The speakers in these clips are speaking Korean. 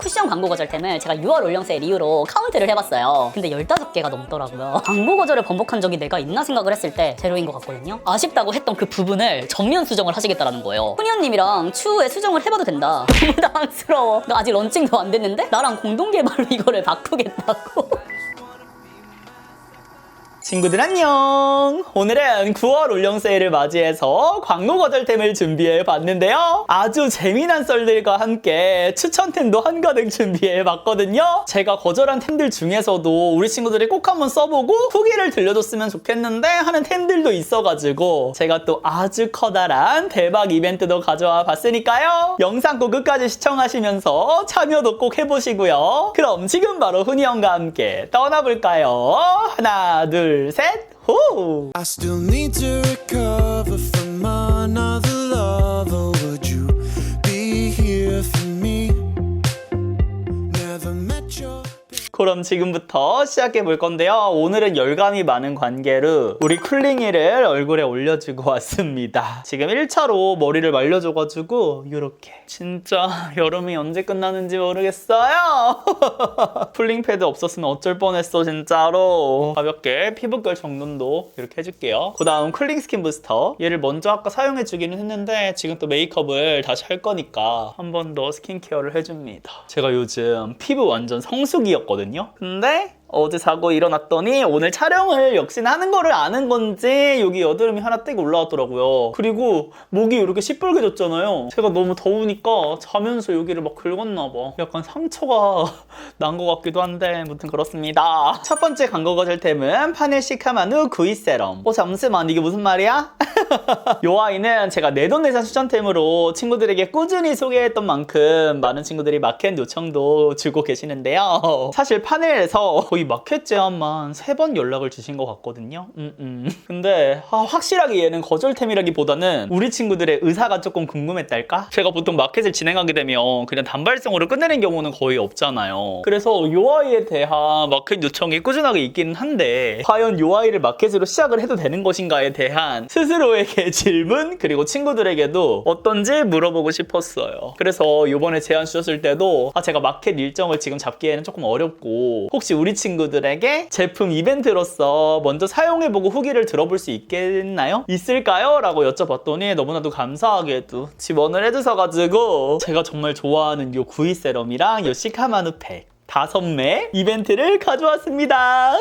쿠션 광고 거절템을 제가 6월 올영 세일 이후로 카운트를 해봤어요. 근데 15개가 넘더라고요. 광고 거절을 번복한 적이 내가 있나 생각을 했을 때 제로인 것 같거든요. 아쉽다고 했던 그 부분을 정면 수정을 하시겠다라는 거예요. 훈이언님이랑 추후에 수정을 해봐도 된다. 너무 당황스러워. 나 아직 런칭도 안 됐는데 나랑 공동 개발로 이거를 바꾸겠다고. 친구들 안녕! 오늘은 9월 올영 세일을 맞이해서 광고 거절템을 준비해 봤는데요. 아주 재미난 썰들과 함께 추천템도 한가득 준비해 봤거든요. 제가 거절한 템들 중에서도 우리 친구들이 꼭 한번 써보고 후기를 들려줬으면 좋겠는데 하는 템들도 있어가지고 제가 또 아주 커다란 대박 이벤트도 가져와 봤으니까요. 영상 꼭 끝까지 시청하시면서 참여도 꼭 해보시고요. 그럼 지금 바로 훈이 형과 함께 떠나볼까요? 하나, 둘, 셋, 호! I still need to recover from another lover. Would you be here for me? Never met your... 그럼 지금부터 시작해 볼 건데요. 오늘은 열감이 많은 관계로 우리 쿨링이를 얼굴에 올려주고 왔습니다. 지금 1차로 머리를 말려줘가지고 이렇게 진짜 여름이 언제 끝나는지 모르겠어요. 쿨링 패드 없었으면 어쩔 뻔했어 진짜로. 가볍게 피부결 정돈도 이렇게 해줄게요. 그 다음 쿨링 스킨 부스터, 얘를 먼저 아까 사용해주기는 했는데 지금 또 메이크업을 다시 할 거니까 한 번 더 스킨케어를 해줍니다. 제가 요즘 피부 완전 성수기였거든요. 근데 어제 자고 일어났더니 오늘 촬영을 역시나 하는 거를 아는 건지 여기 여드름이 하나 떼고 올라왔더라고요. 그리고 목이 이렇게 시뻘개졌잖아요. 제가 너무 더우니까 자면서 여기를 막 긁었나 봐. 약간 상처가 난 것 같기도 한데 아무튼 그렇습니다. 첫 번째 광고 거절템은 파넬 시카마누 구이 세럼. 잠시만, 이게 무슨 말이야? 이 아이는 제가 내돈내산 추천템으로 친구들에게 꾸준히 소개했던 만큼 많은 친구들이 마켓 요청도 주고 계시는데요. 사실 파넬에서 거의 마켓 제안만 3번 연락을 주신 것 같거든요. 근데 확실하게 얘는 거절템이라기보다는 우리 친구들의 의사가 조금 궁금했달까? 제가 보통 마켓을 진행하게 되면 그냥 단발성으로 끝내는 경우는 거의 없잖아요. 그래서 이 아이에 대한 마켓 요청이 꾸준하게 있기는 한데 과연 이 아이를 마켓으로 시작을 해도 되는 것인가에 대한 스스로에게 질문, 그리고 친구들에게도 어떤지 물어보고 싶었어요. 그래서 이번에 제안 주셨을 때도 제가 마켓 일정을 지금 잡기에는 조금 어렵고 혹시 우리 친구들에게 제품 이벤트로서 먼저 사용해보고 후기를 들어볼 수 있겠나요? 있을까요? 라고 여쭤봤더니 너무나도 감사하게도 지원을 해주셔가지고 제가 정말 좋아하는 요 구이 세럼이랑 요 시카마누 팩 5매 이벤트를 가져왔습니다.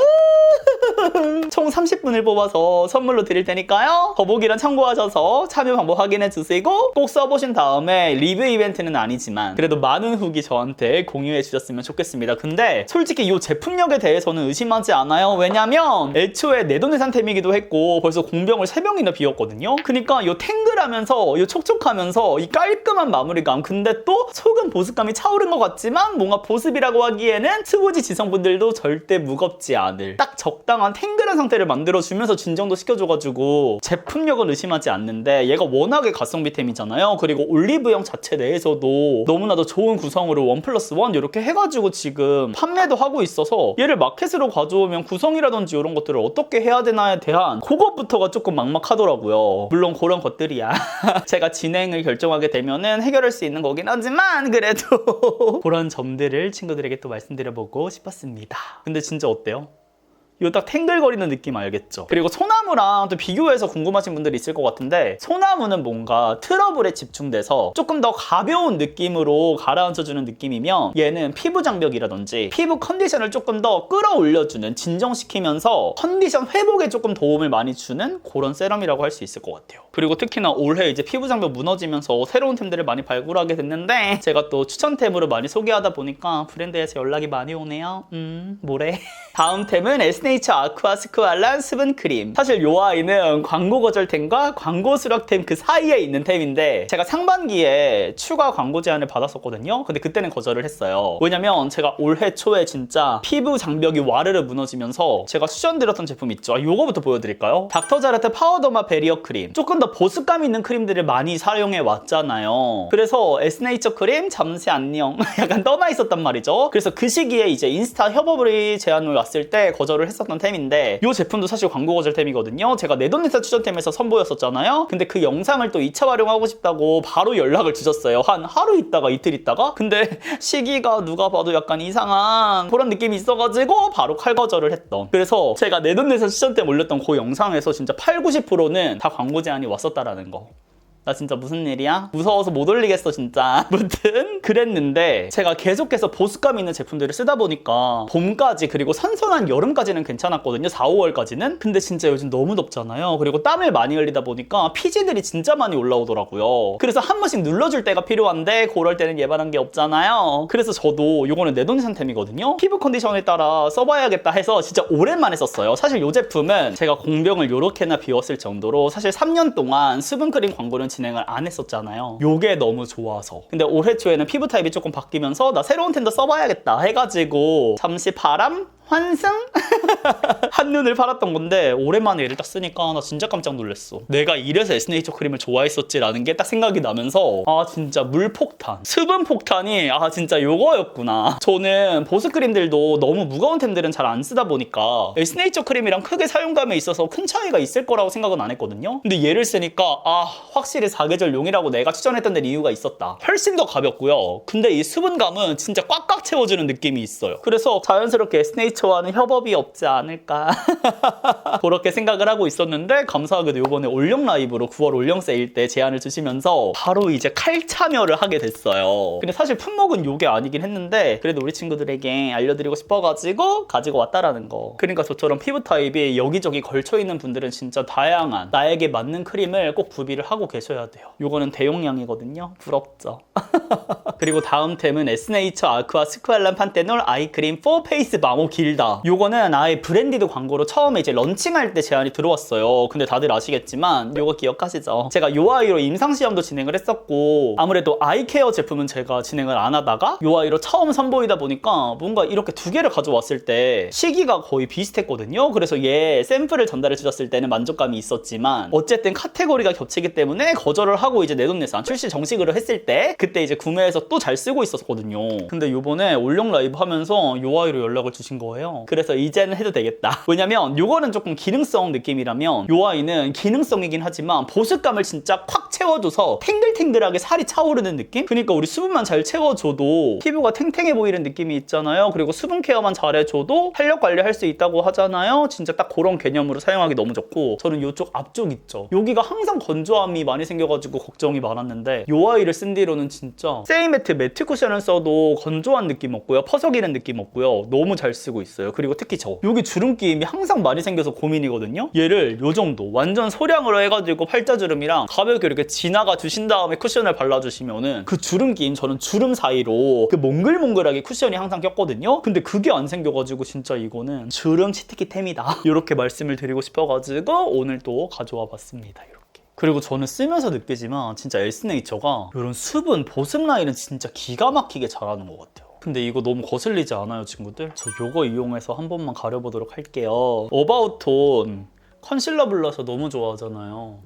총 30분을 뽑아서 선물로 드릴 테니까요. 더보기란 참고하셔서 참여 방법 확인해 주시고 꼭 써보신 다음에 리뷰 이벤트는 아니지만 그래도 많은 후기 저한테 공유해 주셨으면 좋겠습니다. 근데 솔직히 이 제품력에 대해서는 의심하지 않아요. 왜냐면 애초에 내돈내산템이기도 했고 벌써 공병을 3병이나 비웠거든요. 그러니까 이 탱글하면서 이 촉촉하면서 이 깔끔한 마무리감, 근데 또 속은 보습감이 차오른 것 같지만 뭔가 보습이라고 하기에는 트보지 지성분들도 절대 무겁지 않을 딱 적당한 탱글한 상태를 만들어주면서 진정도 시켜줘가지고 제품력은 의심하지 않는데 얘가 워낙에 가성비템이잖아요. 그리고 올리브영 자체 내에서도 너무나도 좋은 구성으로 1+1 이렇게 해가지고 지금 판매도 하고 있어서 얘를 마켓으로 가져오면 구성이라든지 이런 것들을 어떻게 해야 되나에 대한 그것부터가 조금 막막하더라고요. 물론 그런 것들이야 제가 진행을 결정하게 되면은 해결할 수 있는 거긴 하지만 그래도 그런 점들을 친구들에게 또 말씀드려보고 싶었습니다. 근데 진짜 어때요? 이거 딱 탱글거리는 느낌 알겠죠? 그리고 소나무랑 또 비교해서 궁금하신 분들이 있을 것 같은데 소나무는 뭔가 트러블에 집중돼서 조금 더 가벼운 느낌으로 가라앉혀주는 느낌이면 얘는 피부 장벽이라든지 피부 컨디션을 조금 더 끌어올려주는, 진정시키면서 컨디션 회복에 조금 도움을 많이 주는 그런 세럼이라고 할 수 있을 것 같아요. 그리고 특히나 올해 이제 피부 장벽 무너지면서 새로운 템들을 많이 발굴하게 됐는데 제가 또 추천템으로 많이 소개하다 보니까 브랜드에서 연락이 많이 오네요. 뭐래? 다음 템은 에스네이처 아쿠아 스쿠알란 수분 크림. 사실 이 아이는 광고 거절템과 광고 수락템 그 사이에 있는 템인데 제가 상반기에 추가 광고 제안을 받았었거든요. 근데 그때는 거절을 했어요. 왜냐면 제가 올해 초에 진짜 피부 장벽이 와르르 무너지면서 제가 추천드렸던 제품 있죠. 요거부터 보여드릴까요? 닥터자르트 파우더마 베리어 크림. 조금 더 더 보습감 있는 크림들을 많이 사용해 왔잖아요. 그래서 에스네이처 크림 잠시 안녕 약간 떠나 있었단 말이죠. 그래서 그 시기에 이제 인스타 협업을 제안을 왔을 때 거절을 했었던 템인데 이 제품도 사실 광고 거절템이거든요. 제가 내돈내산 추천템에서 선보였었잖아요. 근데 그 영상을 또 2차 활용하고 싶다고 바로 연락을 주셨어요. 한 하루 있다가 이틀 있다가. 근데 시기가 누가 봐도 약간 이상한 그런 느낌이 있어가지고 바로 칼 거절을 했던. 그래서 제가 내돈내산 추천템 올렸던 그 영상에서 진짜 80~90%는 다 광고 제안이 왔었다라는 거. 나 진짜 무슨 일이야? 무서워서 못 올리겠어 진짜. 아무튼 그랬는데 제가 계속해서 보습감 있는 제품들을 쓰다 보니까 봄까지 그리고 선선한 여름까지는 괜찮았거든요. 4, 5월까지는. 근데 진짜 요즘 너무 덥잖아요. 그리고 땀을 많이 흘리다 보니까 피지들이 진짜 많이 올라오더라고요. 그래서 한 번씩 눌러줄 때가 필요한데 그럴 때는 예반한 게 없잖아요. 그래서 저도 이거는 내돈내산템이거든요. 피부 컨디션에 따라 써봐야겠다 해서 진짜 오랜만에 썼어요. 사실 이 제품은 제가 공병을 요렇게나 비웠을 정도로 사실 3년 동안 수분크림 광고는 진행을 안 했었잖아요. 요게 너무 좋아서. 근데 올해 초에는 피부 타입이 조금 바뀌면서 나 새로운 템도 써봐야겠다 해가지고 잠시 바람? 환승? 한눈을 팔았던 건데 오랜만에 얘를 딱 쓰니까 나 진짜 깜짝 놀랐어. 내가 이래서 에스네이처 크림을 좋아했었지라는 게 딱 생각이 나면서 아 진짜 물폭탄, 수분폭탄이 아 진짜 요거였구나. 저는 보습크림들도 너무 무거운 템들은 잘 안 쓰다 보니까 에스네이처 크림이랑 크게 사용감에 있어서 큰 차이가 있을 거라고 생각은 안 했거든요. 근데 얘를 쓰니까 아 확실히 사계절용이라고 내가 추천했던 데 이유가 있었다. 훨씬 더 가볍고요. 근데 이 수분감은 진짜 꽉꽉 채워주는 느낌이 있어요. 그래서 자연스럽게 에스네이처와는 협업이 없지 않을까 그렇게 생각을 하고 있었는데 감사하게도 이번에 올영 라이브로 9월 올영 세일 때 제안을 주시면서 바로 이제 칼 참여를 하게 됐어요. 근데 사실 품목은 요게 아니긴 했는데 그래도 우리 친구들에게 알려드리고 싶어가지고 가지고 왔다라는 거. 그러니까 저처럼 피부 타입이 여기저기 걸쳐있는 분들은 진짜 다양한 나에게 맞는 크림을 꼭 구비를 하고 계셔야 돼요. 요거는 대용량이거든요. 부럽죠? 그리고 다음 템은 에스네이처 아쿠아 스쿠알란 판테놀 아이크림 4 페이스 마모 길다. 요거는 아예 브랜디드 광고로 처음에 이제 런칭할 때 제안이 들어왔어요. 근데 다들 아시겠지만 요거 기억하시죠? 제가 요 아이로 임상시험도 진행을 했었고 아무래도 아이케어 제품은 제가 진행을 안 하다가 요 아이로 처음 선보이다 보니까 뭔가 이렇게 두 개를 가져왔을 때 시기가 거의 비슷했거든요. 그래서 얘 샘플을 전달해 주셨을 때는 만족감이 있었지만 어쨌든 카테고리가 겹치기 때문에 거절을 하고 이제 내돈내산 출시 정식으로 했을 때 그때 이제 구매해서 또 잘 쓰고 있었거든요. 근데 요번에 올영 라이브 하면서 요 아이로 연락을 주신 거예요. 그래서 이제는 해도 되겠다. 왜냐면 요거는 조금 기능성 느낌이라면 요 아이는 기능성이긴 하지만 보습감을 진짜 콱 채워줘서 탱글탱글하게 살이 차오르는 느낌? 그러니까 우리 수분만 잘 채워줘도 피부가 탱탱해 보이는 느낌이 있잖아요. 그리고 수분 케어만 잘해줘도 탄력 관리할 수 있다고 하잖아요. 진짜 딱 그런 개념으로 사용하기 너무 좋고 저는 요쪽 앞쪽 있죠. 여기가 항상 건조함이 많이 생겨가지고 걱정이 많았는데 요 아이를 쓴 뒤로는 진짜 세이매트 매트 쿠션을 써도 건조한 느낌 없고요. 퍼석이는 느낌 없고요. 너무 잘 쓰고 있어요. 그리고 특히 저 여기 주름 끼임이 항상 많이 생겨서 고민이거든요. 얘를 요 정도 완전 소량으로 해가지고 팔자주름이랑 가볍게 이렇게 지나가 주신 다음에 쿠션을 발라주시면은 그 주름 끼임 저는 주름 사이로 그 몽글몽글하게 쿠션이 항상 꼈거든요. 근데 그게 안 생겨가지고 진짜 이거는 주름 치트키템이다 이렇게 말씀을 드리고 싶어가지고 오늘 또 가져와 봤습니다. 이렇게. 그리고 저는 쓰면서 느끼지만 진짜 에스네이처가 이런 수분 보습 라인은 진짜 기가 막히게 잘하는 것 같아요. 근데 이거 너무 거슬리지 않아요, 친구들? 저 요거 이용해서 한 번만 가려보도록 할게요. 어바웃톤 컨실러 블러셔 너무 좋아하잖아요.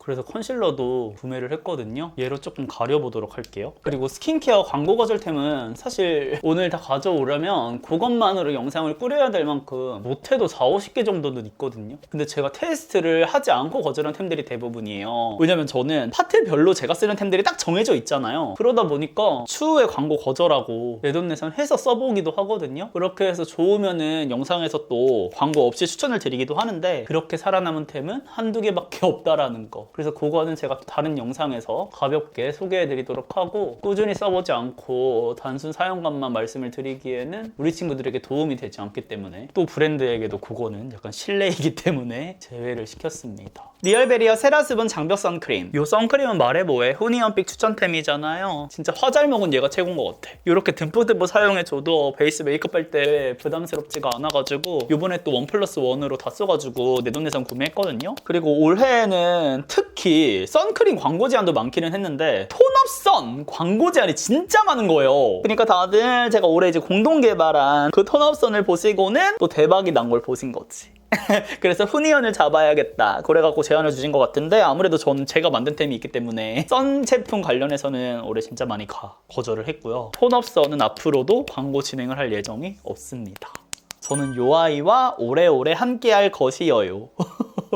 그래서 컨실러도 구매를 했거든요. 얘로 조금 가려보도록 할게요. 그리고 스킨케어 광고 거절템은 사실 오늘 다 가져오려면 그것만으로 영상을 꾸려야 될 만큼 못해도 4, 50개 정도는 있거든요. 근데 제가 테스트를 하지 않고 거절한 템들이 대부분이에요. 왜냐면 저는 파트별로 제가 쓰는 템들이 딱 정해져 있잖아요. 그러다 보니까 추후에 광고 거절하고 내돈내산 해서 써보기도 하거든요. 그렇게 해서 좋으면은 영상에서 또 광고 없이 추천을 드리기도 하는데 그렇게 살아남은 템은 한두 개밖에 없다라는 거. 그래서 그거는 제가 다른 영상에서 가볍게 소개해드리도록 하고 꾸준히 써보지 않고 단순 사용감만 말씀을 드리기에는 우리 친구들에게 도움이 되지 않기 때문에 또 브랜드에게도 그거는 약간 신뢰이기 때문에 제외를 시켰습니다. 리얼베리어 세라수분 장벽 선크림. 이 선크림은 말해보에 후니언픽 추천템이잖아요. 진짜 화 잘 먹은 얘가 최고인 것 같아. 이렇게 듬뿍듬뿍 사용해줘도 베이스 메이크업 할 때 부담스럽지가 않아가지고 이번에 또 1+1으로 다 써가지고 내돈내산 구매했거든요. 그리고 올해에는 특히 선크림 광고 제안도 많기는 했는데 톤업선 광고 제안이 진짜 많은 거예요. 그러니까 다들 제가 올해 이제 공동 개발한 그 톤업선을 보시고는 또 대박이 난 걸 보신 거지. 그래서 후니언을 잡아야겠다 그래갖고 제안을 주신 것 같은데 아무래도 저는 제가 만든 템이 있기 때문에 선 제품 관련해서는 올해 진짜 많이 거절을 했고요. 톤업선은 앞으로도 광고 진행을 할 예정이 없습니다. 저는 요 아이와 오래오래 함께할 것이여요.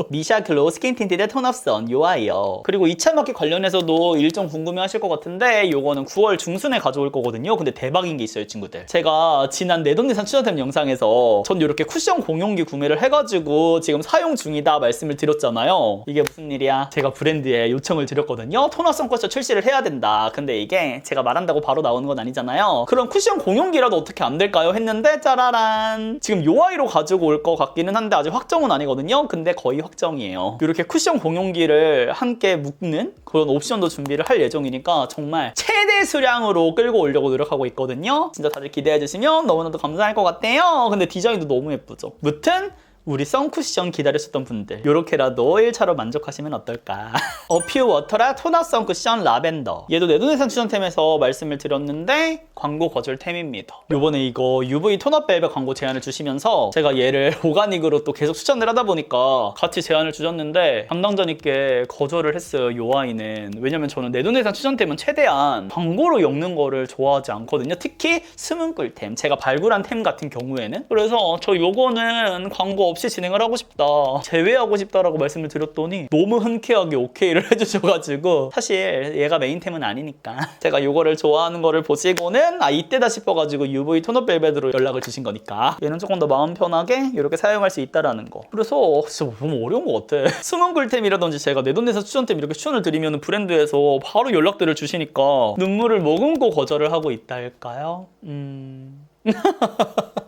미샤 글로우 스킨 틴티드 톤업선 요 아이요. 그리고 2차 마켓 관련해서도 일정 궁금해하실 것 같은데 요거는 9월 중순에 가져올 거거든요. 근데 대박인 게 있어요, 친구들. 제가 지난 내돈내산 추천템 영상에서 전 이렇게 쿠션 공용기 구매를 해가지고 지금 사용 중이다 말씀을 드렸잖아요. 이게 무슨 일이야? 제가 브랜드에 요청을 드렸거든요. 톤업선 쿠션 출시를 해야 된다. 근데 이게 제가 말한다고 바로 나오는 건 아니잖아요. 그럼 쿠션 공용기라도 어떻게 안 될까요? 했는데 짜라란. 지금 요 아이로 가지고 올 것 같기는 한데 아직 확정은 아니거든요. 근데 거의 확정이에요. 이렇게 쿠션 공용기를 함께 묶는 그런 옵션도 준비를 할 예정이니까 정말 최대 수량으로 끌고 오려고 노력하고 있거든요. 진짜 다들 기대해 주시면 너무나도 감사할 것 같아요. 근데 디자인도 너무 예쁘죠. 무튼 우리 선쿠션 기다리셨던 분들 요렇게라도 1차로 만족하시면 어떨까. 어퓨 워터라 톤업 선쿠션 라벤더. 얘도 내돈내산 추천템에서 말씀을 드렸는데 광고 거절템입니다. 요번에 이거 UV 톤업 벨벳 광고 제안을 주시면서 제가 얘를 오가닉으로 또 계속 추천을 하다 보니까 같이 제안을 주셨는데 담당자님께 거절을 했어요. 요 아이는. 왜냐면 저는 내돈내산 추천템은 최대한 광고로 엮는 거를 좋아하지 않거든요. 특히 숨은 꿀템, 제가 발굴한 템 같은 경우에는. 그래서 저 요거는 광고 없이 진행을 하고 싶다, 제외하고 싶다라고 말씀을 드렸더니 너무 흔쾌하게 오케이를 해주셔가지고 사실 얘가 메인템은 아니니까 제가 요거를 좋아하는 거를 보시고는 이때다 싶어가지고 UV 톤업 벨벳으로 연락을 주신 거니까 얘는 조금 더 마음 편하게 이렇게 사용할 수 있다라는 거. 그래서 진짜 너무 어려운 것 같아. 숨은 꿀템이라든지 제가 내돈내산 추천템 이렇게 추천을 드리면 브랜드에서 바로 연락들을 주시니까 눈물을 머금고 거절을 하고 있다 할까요?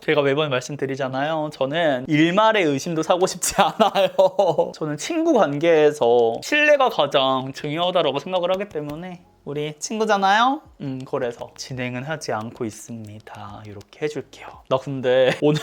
제가 매번 말씀드리잖아요. 저는 일말의 의심도 사고 싶지 않아요. 저는 친구 관계에서 신뢰가 가장 중요하다고 생각을 하기 때문에 우리 친구잖아요? 그래서 진행은 하지 않고 있습니다. 이렇게 해줄게요. 나 근데 오늘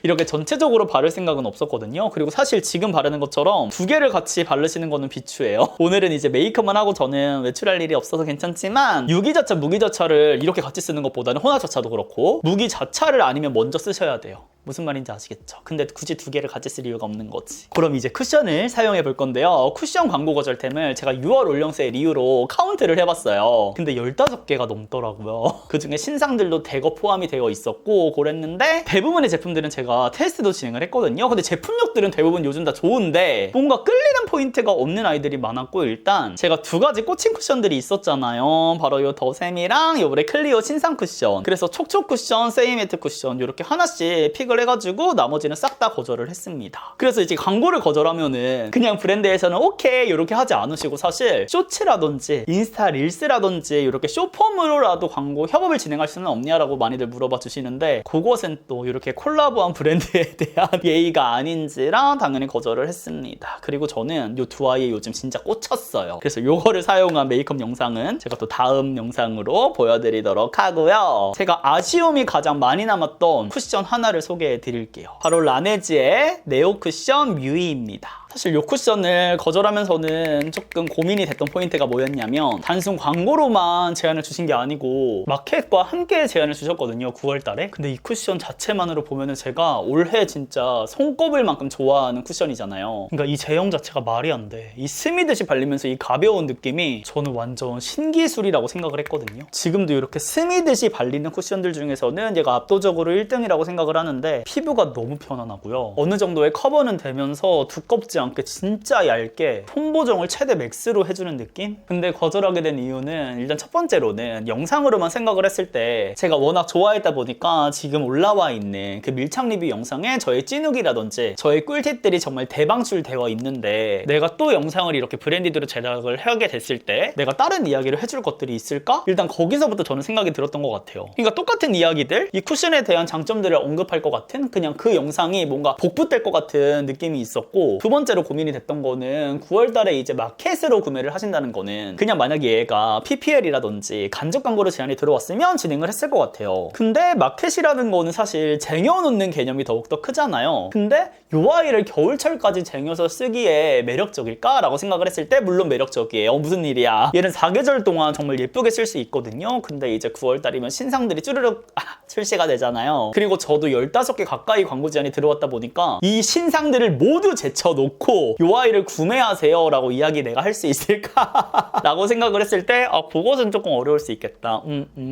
이렇게 전체적으로 바를 생각은 없었거든요. 그리고 사실 지금 바르는 것처럼 두 개를 같이 바르시는 거는 비추예요. 오늘은 이제 메이크업만 하고 저는 외출할 일이 없어서 괜찮지만 유기자차, 무기자차를 이렇게 같이 쓰는 것보다는 혼합자차도 그렇고 무기자차를 아니면 먼저 쓰셔야 돼요. 무슨 말인지 아시겠죠? 근데 굳이 두 개를 같이 쓸 이유가 없는 거지. 그럼 이제 쿠션을 사용해 볼 건데요. 쿠션 광고 거절템을 제가 6월 올영 세일 이후로 카운트를 해봤어요. 근데 15개가 넘더라고요. 그 중에 신상들도 대거 포함이 되어 있었고 그랬는데 대부분의 제품들은 제가 테스트도 진행을 했거든요. 근데 제품력들은 대부분 요즘 다 좋은데 뭔가 끌리는 포인트가 없는 아이들이 많았고, 일단 제가 두 가지 꽂힌 쿠션들이 있었잖아요. 바로 요 더샘이랑 요번에 클리오 신상 쿠션. 그래서 촉촉 쿠션, 세이매트 쿠션 이렇게 하나씩 픽을 해가지고 나머지는 싹 다 거절을 했습니다. 그래서 이제 광고를 거절하면은 그냥 브랜드에서는 오케이 이렇게 하지 않으시고 사실 쇼츠라든지 인스타 릴스라든지 이렇게 쇼폼으로라도 광고 협업을 진행할 수는 없냐라고 많이들 물어봐 주시는데 그것은 또 이렇게 콜라보한 브랜드에 대한 예의가 아닌지라 당연히 거절을 했습니다. 그리고 저는 요 두 아이에 요즘 진짜 꽂혔어요. 그래서 요거를 사용한 메이크업 영상은 제가 또 다음 영상으로 보여드리도록 하고요. 제가 아쉬움이 가장 많이 남았던 쿠션 하나를 소개해 드릴게요. 바로 라네즈의 네오 쿠션 뮤이입니다. 사실 이 쿠션을 거절하면서는 조금 고민이 됐던 포인트가 뭐였냐면 단순 광고로만 제안을 주신 게 아니고 마켓과 함께 제안을 주셨거든요. 9월 달에. 근데 이 쿠션 자체만으로 보면은 제가 올해 진짜 손꼽을 만큼 좋아하는 쿠션이잖아요. 그러니까 이 제형 자체가 말이 안 돼. 이 스미듯이 발리면서 이 가벼운 느낌이 저는 완전 신기술이라고 생각을 했거든요. 지금도 이렇게 스미듯이 발리는 쿠션들 중에서는 얘가 압도적으로 1등이라고 생각을 하는데 피부가 너무 편안하고요. 어느 정도의 커버는 되면서 두껍지 않게 진짜 얇게 톤 보정을 최대 맥스로 해주는 느낌? 근데 거절하게 된 이유는 일단 첫 번째로는 영상으로만 생각을 했을 때 제가 워낙 좋아했다 보니까 지금 올라와 있는 그 밀착 리뷰 영상에 저의 찐욱이라든지 저의 꿀팁들이 정말 대방출되어 있는데 내가 또 영상을 이렇게 브랜디드로 제작을 하게 됐을 때 내가 다른 이야기를 해줄 것들이 있을까? 일단 거기서부터 저는 생각이 들었던 것 같아요. 그러니까 똑같은 이야기들, 이 쿠션에 대한 장점들을 언급할 것 같은 그냥 그 영상이 뭔가 복붙될 것 같은 느낌이 있었고, 두 번째 번째로 고민이 됐던 거는 9월 달에 이제 마켓으로 구매를 하신다는 거는 그냥 만약에 얘가 PPL이라든지 간접 광고로 제안이 들어왔으면 진행을 했을 것 같아요. 근데 마켓이라는 거는 사실 쟁여놓는 개념이 더욱더 크잖아요. 근데 요 아이를 겨울철까지 쟁여서 쓰기에 매력적일까라고 생각을 했을 때 물론 매력적이에요. 무슨 일이야. 얘는 4계절 동안 정말 예쁘게 쓸 수 있거든요. 근데 이제 9월 달이면 신상들이 쭈르륵 출시가 되잖아요. 그리고 저도 15개 가까이 광고 제안이 들어왔다 보니까 이 신상들을 모두 제쳐놓고 요 아이를 구매하세요 라고 이야기 내가 할 수 있을까 라고 생각을 했을 때 그것은 조금 어려울 수 있겠다.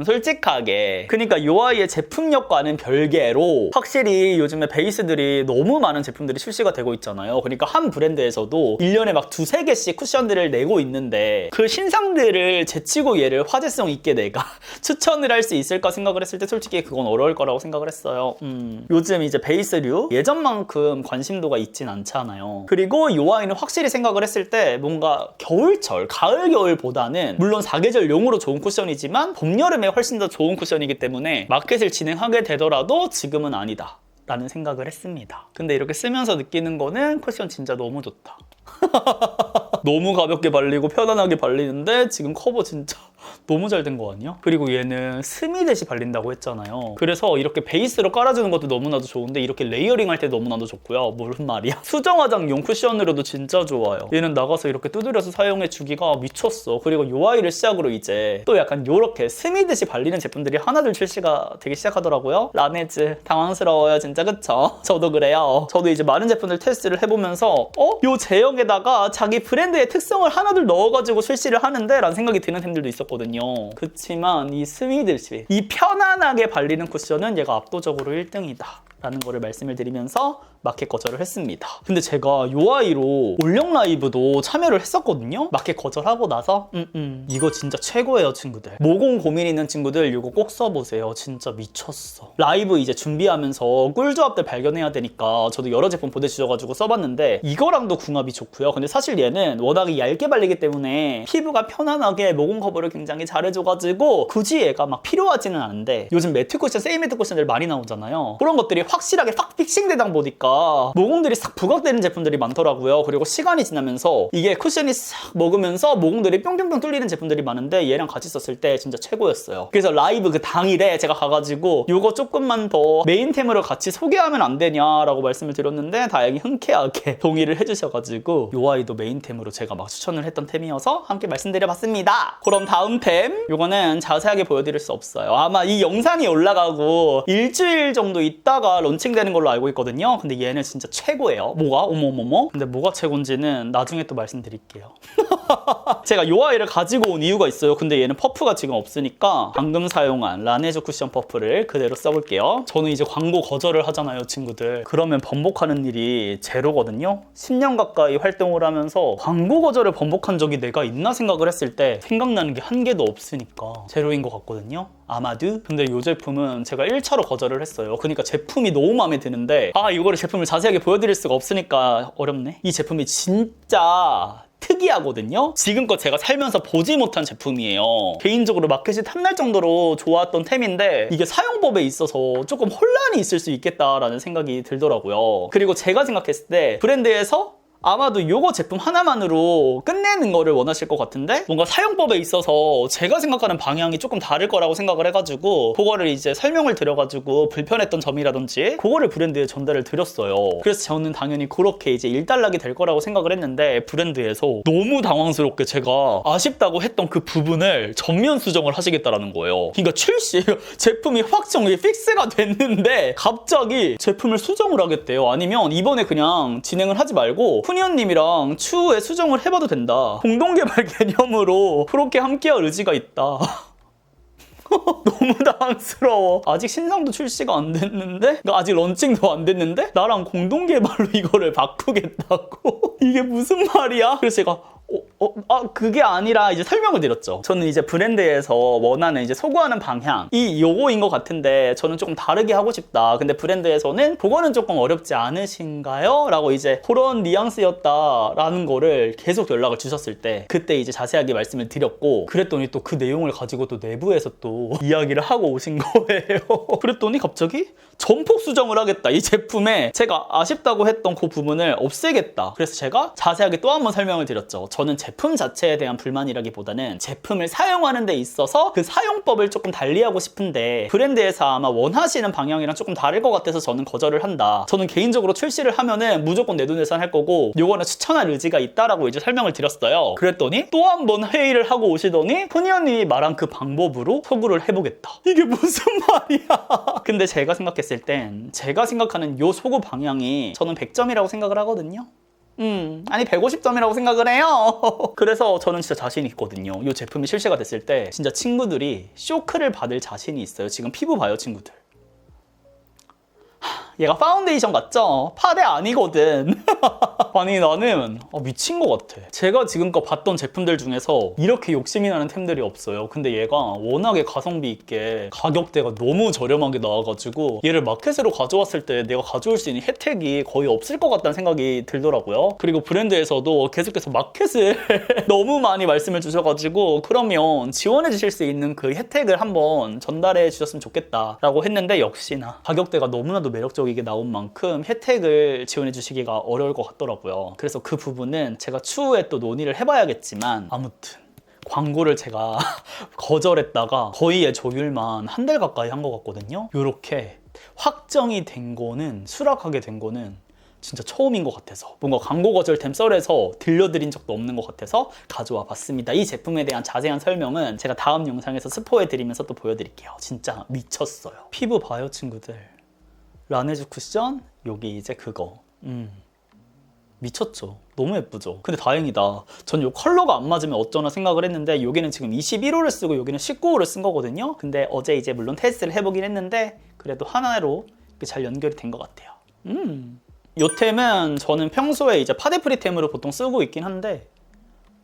솔직하게 그러니까 요 아이의 제품력과는 별개로 확실히 요즘에 베이스들이 너무 많은 제품들이 출시가 되고 있잖아요. 그러니까 한 브랜드에서도 1년에 막 2-3개씩 쿠션들을 내고 있는데 그 신상들을 제치고 얘를 화제성 있게 내가 추천을 할 수 있을까 생각을 했을 때 솔직히 그건 어려울 거라고 생각을 했어요. 요즘 이제 베이스류 예전만큼 관심도가 있진 않잖아요. 그리고 요 아이는 확실히 생각을 했을 때 뭔가 겨울철, 가을 겨울보다는 물론 4계절용으로 좋은 쿠션이지만 봄 여름에 훨씬 더 좋은 쿠션이기 때문에 마켓을 진행하게 되더라도 지금은 아니다 라는 생각을 했습니다. 근데 이렇게 쓰면서 느끼는 거는 쿠션 진짜 너무 좋다. 너무 가볍게 발리고 편안하게 발리는데 지금 커버 진짜 너무 잘 된 거 아니야? 그리고 얘는 스미듯이 발린다고 했잖아요. 그래서 이렇게 베이스로 깔아주는 것도 너무나도 좋은데 이렇게 레이어링 할 때 너무나도 좋고요. 무슨 말이야? 수정 화장용 쿠션으로도 진짜 좋아요. 얘는 나가서 이렇게 두드려서 사용해 주기가 미쳤어. 그리고 요 아이를 시작으로 이제 또 약간 요렇게 스미듯이 발리는 제품들이 하나둘 출시가 되기 시작하더라고요. 라네즈 당황스러워요 진짜. 그쵸? 저도 그래요. 저도 이제 많은 제품들 테스트를 해보면서 요 제형에다가 자기 브랜드의 특성을 하나둘 넣어가지고 출시를 하는데 라는 생각이 드는 템들도 있었거든요. 그렇지만 이 스미듯이 이 편안하게 발리는 쿠션은 얘가 압도적으로 1등이다 라는 거를 말씀을 드리면서 마켓 거절을 했습니다. 근데 제가 요 아이로 올영 라이브도 참여를 했었거든요. 마켓 거절하고 나서 이거 진짜 최고예요 친구들. 모공 고민 있는 친구들 이거 꼭 써보세요. 진짜 미쳤어. 라이브 이제 준비하면서 꿀조합들 발견해야 되니까 저도 여러 제품 보내주셔가지고 써봤는데 이거랑도 궁합이 좋고요. 근데 사실 얘는 워낙에 얇게 발리기 때문에 피부가 편안하게 모공 커버를 굉장히 잘해줘가지고 굳이 얘가 막 필요하지는 않은데 요즘 매트 쿠션, 세이 매트 쿠션들 많이 나오잖아요. 그런 것들이 확실하게 팍 픽싱되다 보니까 모공들이 싹 부각되는 제품들이 많더라고요. 그리고 시간이 지나면서 이게 쿠션이 싹 먹으면서 모공들이 뿅뿅뿅 뚫리는 제품들이 많은데 얘랑 같이 썼을 때 진짜 최고였어요. 그래서 라이브 그 당일에 제가 가가지고 이거 조금만 더 메인템으로 같이 소개하면 안 되냐라고 말씀을 드렸는데 다행히 흔쾌하게 동의를 해주셔가지고 요 아이도 메인템으로 제가 막 추천을 했던 템이어서 함께 말씀드려봤습니다. 그럼 다음 템 요거는 자세하게 보여드릴 수 없어요. 아마 이 영상이 올라가고 일주일 정도 있다가 런칭되는 걸로 알고 있거든요. 근데 얘는 진짜 최고예요. 뭐가? 어머머머. 근데 뭐가 최고인지는 나중에 또 말씀드릴게요. 제가 요 아이를 가지고 온 이유가 있어요. 근데 얘는 퍼프가 지금 없으니까 방금 사용한 라네즈 쿠션 퍼프를 그대로 써볼게요. 저는 이제 광고 거절을 하잖아요 친구들. 그러면 번복하는 일이 제로거든요. 10년 가까이 활동을 하면서 광고 거절을 번복한 적이 내가 있나 생각을 했을 때 생각나는 게 한 개도 없으니까 제로인 것 같거든요. 아마도. 근데 이 제품은 제가 1차로 거절을 했어요. 그러니까 제품이 너무 마음에 드는데 이거를 제품을 자세하게 보여드릴 수가 없으니까 어렵네. 이 제품이 진짜 특이하거든요. 지금껏 제가 살면서 보지 못한 제품이에요. 개인적으로 마켓이 탐날 정도로 좋았던 템인데 이게 사용법에 있어서 조금 혼란이 있을 수 있겠다라는 생각이 들더라고요. 그리고 제가 생각했을 때 브랜드에서 아마도 요거 제품 하나만으로 끝내는 거를 원하실 것 같은데 뭔가 사용법에 있어서 제가 생각하는 방향이 조금 다를 거라고 생각을 해가지고 그거를 이제 설명을 드려가지고 불편했던 점이라든지 그거를 브랜드에 전달을 드렸어요. 그래서 저는 당연히 그렇게 이제 일단락이 될 거라고 생각을 했는데 브랜드에서 너무 당황스럽게 제가 아쉽다고 했던 그 부분을 전면 수정을 하시겠다라는 거예요. 그러니까 출시 제품이 확정이 픽스가 됐는데 갑자기 제품을 수정을 하겠대요. 아니면 이번에 그냥 진행을 하지 말고 푸니언님이랑 추후에 수정을 해봐도 된다. 공동개발 개념으로 그렇게 함께할 의지가 있다. 너무 당황스러워. 아직 신상도 출시가 안 됐는데 그러니까 아직 런칭도 안 됐는데 나랑 공동개발로 이거를 바꾸겠다고? 이게 무슨 말이야? 그래서 제가 그게 아니라 이제 설명을 드렸죠. 저는 이제 브랜드에서 원하는 이제 소구하는 방향이 요거인 것 같은데 저는 조금 다르게 하고 싶다. 근데 브랜드에서는 그거는 조금 어렵지 않으신가요? 라고 이제 그런 뉘앙스였다라는 거를 계속 연락을 주셨을 때 그때 이제 자세하게 말씀을 드렸고 그랬더니 또 그 내용을 가지고 또 내부에서 또 이야기를 하고 오신 거예요. 그랬더니 갑자기 전폭 수정을 하겠다. 이 제품에 제가 아쉽다고 했던 그 부분을 없애겠다. 그래서 제가 자세하게 또 한 번 설명을 드렸죠. 저는 제품 자체에 대한 불만이라기보다는 제품을 사용하는 데 있어서 그 사용법을 조금 달리하고 싶은데 브랜드에서 아마 원하시는 방향이랑 조금 다를 것 같아서 저는 거절을 한다. 저는 개인적으로 출시를 하면은 무조건 내돈내산 할 거고 요거는 추천할 의지가 있다라고 이제 설명을 드렸어요. 그랬더니 또 한 번 회의를 하고 오시더니 훈이언님이 말한 그 방법으로 소구를 해보겠다. 이게 무슨 말이야? 근데 제가 생각했을 땐 제가 생각하는 요 소구 방향이 저는 100점이라고 생각을 하거든요. 아니 150점이라고 생각을 해요. 그래서 저는 진짜 자신이 있거든요. 이 제품이 실시가 됐을 때 진짜 친구들이 쇼크를 받을 자신이 있어요. 지금 피부 봐요, 친구들. 얘가 파운데이션 같죠? 파데 아니거든. 아니 나는 미친 것 같아. 제가 지금껏 봤던 제품들 중에서 이렇게 욕심이 나는 템들이 없어요. 근데 얘가 워낙에 가성비 있게 가격대가 너무 저렴하게 나와가지고 얘를 마켓으로 가져왔을 때 내가 가져올 수 있는 혜택이 거의 없을 것 같다는 생각이 들더라고요. 그리고 브랜드에서도 계속해서 마켓을 너무 많이 말씀을 주셔가지고 그러면 지원해 주실 수 있는 그 혜택을 한번 전달해 주셨으면 좋겠다라고 했는데 역시나 가격대가 너무나도 매력적이게 나온 만큼 혜택을 지원해 주시기가 어려울 것 같더라고요. 그래서 그 부분은 제가 추후에 또 논의를 해봐야겠지만 아무튼 광고를 제가 거절했다가 거의 조율만 한 달 가까이 한 것 같거든요. 이렇게 확정이 된 거는 수락하게 된 거는 진짜 처음인 것 같아서 뭔가 광고 거절템 썰에서 들려드린 적도 없는 것 같아서 가져와 봤습니다. 이 제품에 대한 자세한 설명은 제가 다음 영상에서 스포해드리면서 또 보여드릴게요. 진짜 미쳤어요. 피부 봐요, 친구들. 라네즈 쿠션, 여기 이제 그거. 미쳤죠? 너무 예쁘죠? 근데 다행이다. 전 이 컬러가 안 맞으면 어쩌나 생각을 했는데 여기는 지금 21호를 쓰고 여기는 19호를 쓴 거거든요. 근데 어제 이제 물론 테스트를 해보긴 했는데 그래도 하나로 잘 연결이 된 것 같아요. 이 템은 저는 평소에 이제 파데프리템으로 보통 쓰고 있긴 한데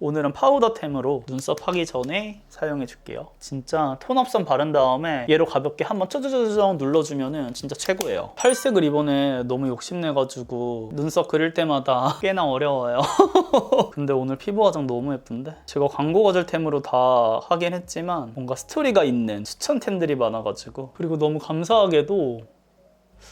오늘은 파우더템으로 눈썹 하기 전에 사용해 줄게요. 진짜 톤업선 바른 다음에 얘로 가볍게 한번 쪼쪼쪼쪼 눌러주면은 진짜 최고예요. 탈색을 이번에 너무 욕심내가지고 눈썹 그릴 때마다 꽤나 어려워요. 근데 오늘 피부 화장 너무 예쁜데? 제가 광고 거절템으로 다 하긴 했지만 뭔가 스토리가 있는 추천템들이 많아가지고 그리고 너무 감사하게도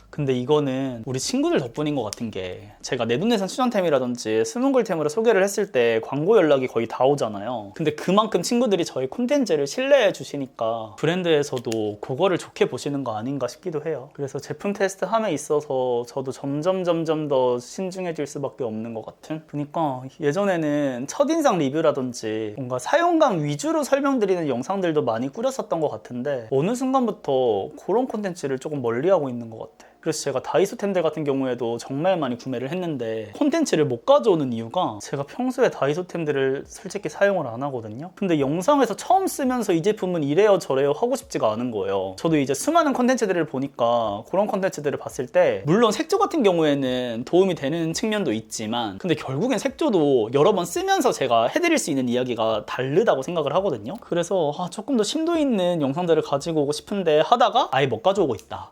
근데 이거는 우리 친구들 덕분인 것 같은 게 제가 내돈내산 추천템이라든지 스문글템으로 소개를 했을 때 광고 연락이 거의 다 오잖아요. 근데 그만큼 친구들이 저희 콘텐츠를 신뢰해 주시니까 브랜드에서도 그거를 좋게 보시는 거 아닌가 싶기도 해요. 그래서 제품 테스트 함에 있어서 저도 점점 더 신중해질 수밖에 없는 것 같은. 그러니까 예전에는 첫인상 리뷰라든지 뭔가 사용감 위주로 설명드리는 영상들도 많이 꾸렸었던 것 같은데 어느 순간부터 그런 콘텐츠를 조금 멀리하고 있는 것 같아. 그래서 제가 다이소템들 같은 경우에도 정말 많이 구매를 했는데 콘텐츠를 못 가져오는 이유가 제가 평소에 다이소템들을 솔직히 사용을 안 하거든요. 근데 영상에서 처음 쓰면서 이 제품은 이래요 저래요 하고 싶지가 않은 거예요. 저도 이제 수많은 콘텐츠들을 보니까 그런 콘텐츠들을 봤을 때 물론 색조 같은 경우에는 도움이 되는 측면도 있지만 근데 결국엔 색조도 여러 번 쓰면서 제가 해드릴 수 있는 이야기가 다르다고 생각을 하거든요. 그래서 조금 더 심도 있는 영상들을 가지고 오고 싶은데 하다가 아예 못 가져오고 있다.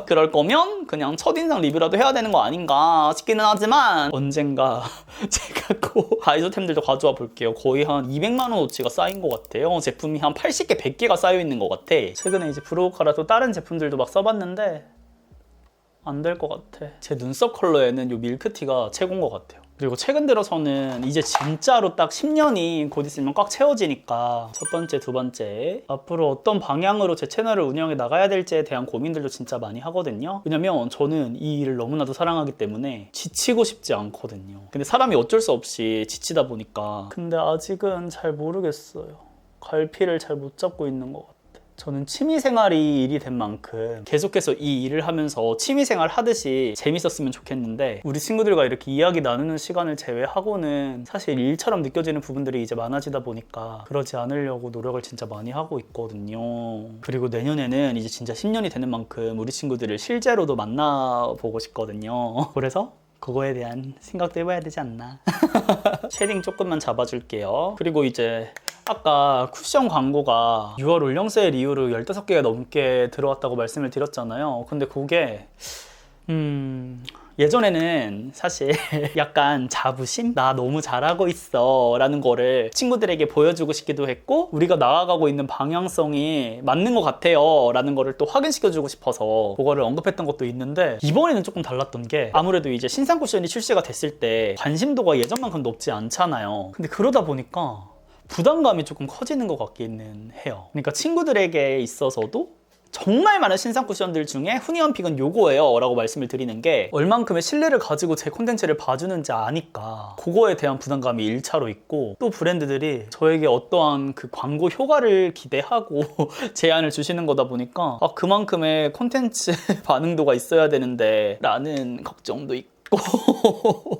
그럴 거면 그냥 첫인상 리뷰라도 해야 되는 거 아닌가 싶기는 하지만 언젠가 제가 꼭 다이소템들도 가져와 볼게요. 거의 한 200만 원어치가 쌓인 것 같아요. 제품이 한 80개, 100개가 쌓여 있는 것 같아. 최근에 이제 브로우카라도 다른 제품들도 막 써봤는데 안 될 것 같아. 제 눈썹 컬러에는 이 밀크티가 최고인 것 같아요. 그리고 최근 들어서는 이제 진짜로 딱 10년이 곧 있으면 꽉 채워지니까 첫 번째, 두 번째 앞으로 어떤 방향으로 제 채널을 운영해 나가야 될지에 대한 고민들도 진짜 많이 하거든요. 왜냐면 저는 이 일을 너무나도 사랑하기 때문에 지치고 싶지 않거든요. 근데 사람이 어쩔 수 없이 지치다 보니까 근데 아직은 잘 모르겠어요. 갈피를 잘 못 잡고 있는 것 같아요. 저는 취미생활이 일이 된 만큼 계속해서 이 일을 하면서 취미생활 하듯이 재밌었으면 좋겠는데 우리 친구들과 이렇게 이야기 나누는 시간을 제외하고는 사실 일처럼 느껴지는 부분들이 이제 많아지다 보니까 그러지 않으려고 노력을 진짜 많이 하고 있거든요. 그리고 내년에는 이제 진짜 10년이 되는 만큼 우리 친구들을 실제로도 만나보고 싶거든요. 그래서 그거에 대한 생각도 해봐야 되지 않나. 쉐딩 조금만 잡아줄게요. 그리고 이제 아까 쿠션 광고가 6월 올영 세일 이후로 15개가 넘게 들어왔다고 말씀을 드렸잖아요. 근데 그게 예전에는 사실 약간 자부심? 나 너무 잘하고 있어 라는 거를 친구들에게 보여주고 싶기도 했고, 우리가 나아가고 있는 방향성이 맞는 것 같아요 라는 거를 또 확인시켜주고 싶어서 그거를 언급했던 것도 있는데, 이번에는 조금 달랐던 게 아무래도 이제 신상 쿠션이 출시가 됐을 때 관심도가 예전만큼 높지 않잖아요. 근데 그러다 보니까 부담감이 조금 커지는 것 같기는 해요. 그러니까 친구들에게 있어서도 정말 많은 신상 쿠션들 중에 훈이원 픽은 요거예요 라고 말씀을 드리는 게, 얼만큼의 신뢰를 가지고 제 콘텐츠를 봐주는지 아니까 그거에 대한 부담감이 1차로 있고, 또 브랜드들이 저에게 어떠한 그 광고 효과를 기대하고 제안을 주시는 거다 보니까 그만큼의 콘텐츠 반응도가 있어야 되는데 라는 걱정도 있고,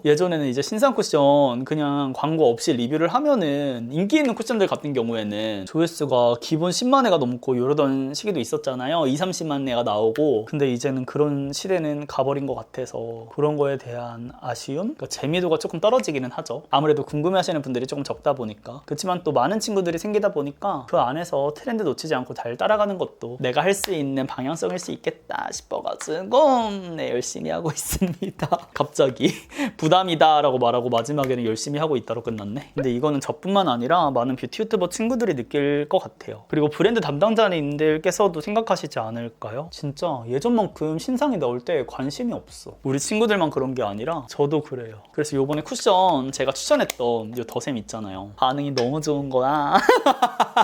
예전에는 이제 신상 쿠션 그냥 광고 없이 리뷰를 하면은 인기 있는 쿠션들 같은 경우에는 조회수가 기본 10만 회가 넘고 이러던 시기도 있었잖아요. 2, 30만 회가 나오고. 근데 이제는 그런 시대는 가버린 것 같아서 그런 거에 대한 아쉬움? 그러니까 재미도가 조금 떨어지기는 하죠. 아무래도 궁금해하시는 분들이 조금 적다 보니까. 그렇지만 또 많은 친구들이 생기다 보니까 그 안에서 트렌드 놓치지 않고 잘 따라가는 것도 내가 할 수 있는 방향성일 수 있겠다 싶어가지고 열심히 하고 있습니다. 갑자기 부담이다 라고 말하고 마지막에는 열심히 하고 있다로 끝났네. 근데 이거는 저뿐만 아니라 많은 뷰티 유튜버 친구들이 느낄 것 같아요. 그리고 브랜드 담당자님들께서도 생각하시지 않을까요? 진짜 예전만큼 신상이 나올 때 관심이 없어. 우리 친구들만 그런 게 아니라 저도 그래요. 그래서 요번에 쿠션 제가 추천했던 이 더샘 있잖아요. 반응이 너무 좋은 거야.